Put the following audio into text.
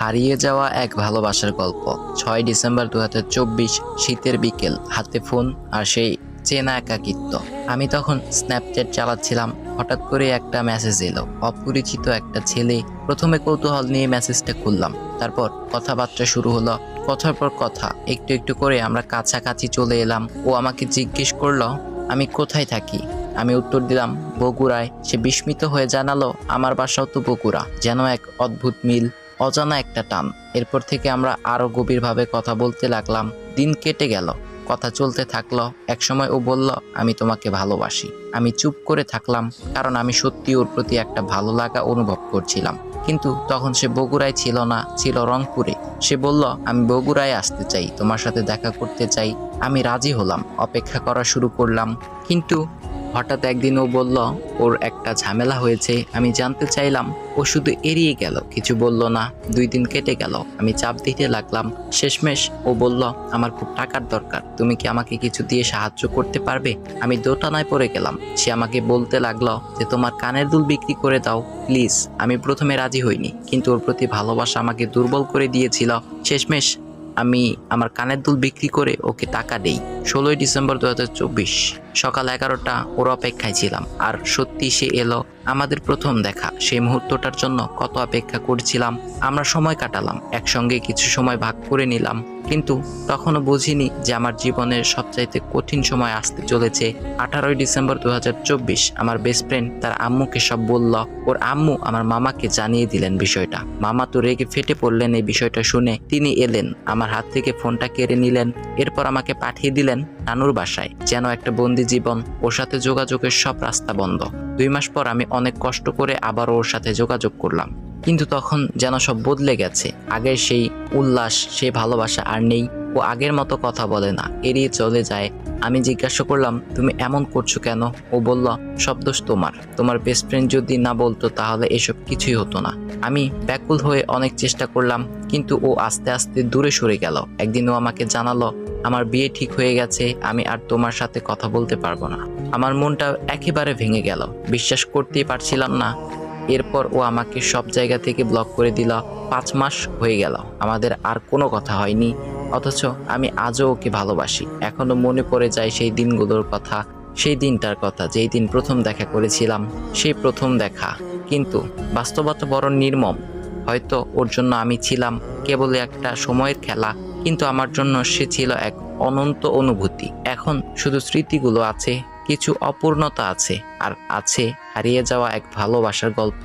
হারিয়ে যাওয়া এক ভালোবাসার গল্প। ৬ ডিসেম্বর ২০২৪ শীতের বিকেল, হাতে ফোন আর সেই চেনা একাকিত্ব। আমি তখন স্ন্যাপচ্যাট চালাচ্ছিলাম। হঠাৎ করে একটা মেসেজ এলো, অপরিচিত একটা ছেলে। প্রথমে কৌতূহল নিয়ে মেসেজটা খুললাম, তারপর কথাবার্তা শুরু হলো। কথার পর কথা, একটু একটু করে আমরা কাছাকাছি চলে এলাম। ও আমাকে জিজ্ঞেস করলো আমি কোথায় থাকি। আমি উত্তর দিলাম বগুড়ায়। সে বিস্মিত হয়ে জানালো আমার বাসাও তো বগুড়া। যেন এক অদ্ভুত মিল, অজানা একটা টান। এরপর থেকে আমরা আরো গভীরভাবে কথা বলতে লাগলাম। দিন কেটে গেল, কথা চলতে থাকলো। একসময় ও বলল আমি তোমাকে ভালোবাসি। আমি চুপ করে থাকলাম, কারণ আমি সত্যি ওর প্রতি একটা ভালো লাগা অনুভব করছিলাম। কিন্তু তখন সে বগুড়ায় ছিল না, ছিল রংপুরে। সে বলল আমি বগুড়ায় আসতে চাই, তোমার সাথে দেখা করতে চাই। আমি রাজি হলাম, অপেক্ষা করা শুরু করলাম। কিন্তু হঠাৎ একদিন ও বলল ওর একটা ঝামেলা হয়েছে। আমি জানতে চাইলাম, ও শুধু এড়িয়ে গেল, কিছু বলল না। 2 দিন কেটে গেল, আমি চাপ দিতে লাগলাম। শেষমেশ ও বলল আমার খুব টাকার দরকার, তুমি কি আমাকে কিছু দিয়ে সাহায্য করতে পারবে? আমি দোটানায় পড়ে গেলাম। সে আমাকে বলতে লাগলো যে তোমার কানের দুল বিক্রি করে দাও প্লিজ। আমি প্রথমে রাজি হইনি, কিন্তু ওর প্রতি ভালোবাসা আমাকে দুর্বল করে দিয়েছিল। শেষমেশ আমি আমার কানের দুল বিক্রি করে ওকে টাকা দেই। 16 ডিসেম্বর 2024 সকাল 11টা। ওর অপেক্ষায় ছিলাম, আর সত্যি সে এলো। আমাদের প্রথম দেখা, সেই মুহূর্তটার জন্য কত অপেক্ষা করছিলাম। আমরা সময় কাটালাম একসঙ্গে, কিছু সময় ভাগ করে নিলাম। কিন্তু তখনও বুঝিনি যে আমার জীবনের সবচাইতে কঠিন সময় আসতে চলেছে। 18 ডিসেম্বর 2024 আমার বেস্ট ফ্রেন্ড তার আম্মুকে সব বলল। ওর আম্মু আমার মামাকে জানিয়ে দিলেন বিষয়টা। মামা তো রেগে ফেটে পড়লেন এই বিষয়টা শুনে। তিনি এলেন, আমার হাত থেকে ফোনটা কেড়ে নিলেন। এরপর আমাকে পাঠিয়ে দিলেন নানুর বাসায়। যেন একটা বন্দি জীবন, ওর সাথে যোগাযোগের সব রাস্তা বন্ধ। 2 মাস পর আমি অনেক কষ্ট করে আবার ওর সাথে যোগাযোগ করলাম, কিন্তু তখন যেন সব বদলে গেছে। আগের সেই উল্লাস, সেই ভালোবাসা আর নেই। ও আগের মতো কথা বলে না, এড়িয়ে চলে যায়। আমি জিজ্ঞাসা করলাম তুমি এমন করছো কেন? ও বলল সব দোষ তোমার বেস্ট ফ্রেন্ড যদি না বলতো তাহলে এসব কিছুই হতো না। আমি ব্যাকুল হয়ে অনেক চেষ্টা করলাম, কিন্তু ও আস্তে আস্তে দূরে সরে গেল। একদিন ও আমাকে জানালো আমার বিয়ে ঠিক হয়ে গেছে, আমি আর তোমার সাথে কথা বলতে পারবো না। আমার মনটা একেবারে ভেঙে গেল, বিশ্বাস করতেই পারছিলাম না। এরপর ও আমাকে সব জায়গা থেকে ব্লক করে দিল। 5 মাস হয়ে গেল, আমাদের আর কোনো কথা হয়নি। অথচ আমি আজও ওকে ভালোবাসি। এখনো মনে পড়ে যায় সেই দিনগুলোর কথা, সেই দিনটার কথা যেই দিন প্রথম দেখা করেছিলাম। সেই প্রথম দেখা, কিন্তু বাস্তবতা বড় নির্মম। হয়তো ওর জন্য আমি ছিলাম কেবল একটা সময়ের খেলা, কিন্তু আমার জন্য সে ছিল এক অনন্ত অনুভূতি। এখন শুধু স্মৃতিগুলো আছে, কিছু অপূর্ণতা আছে, আর আছে হারিয়ে যাওয়া এক ভালোবাসার গল্প।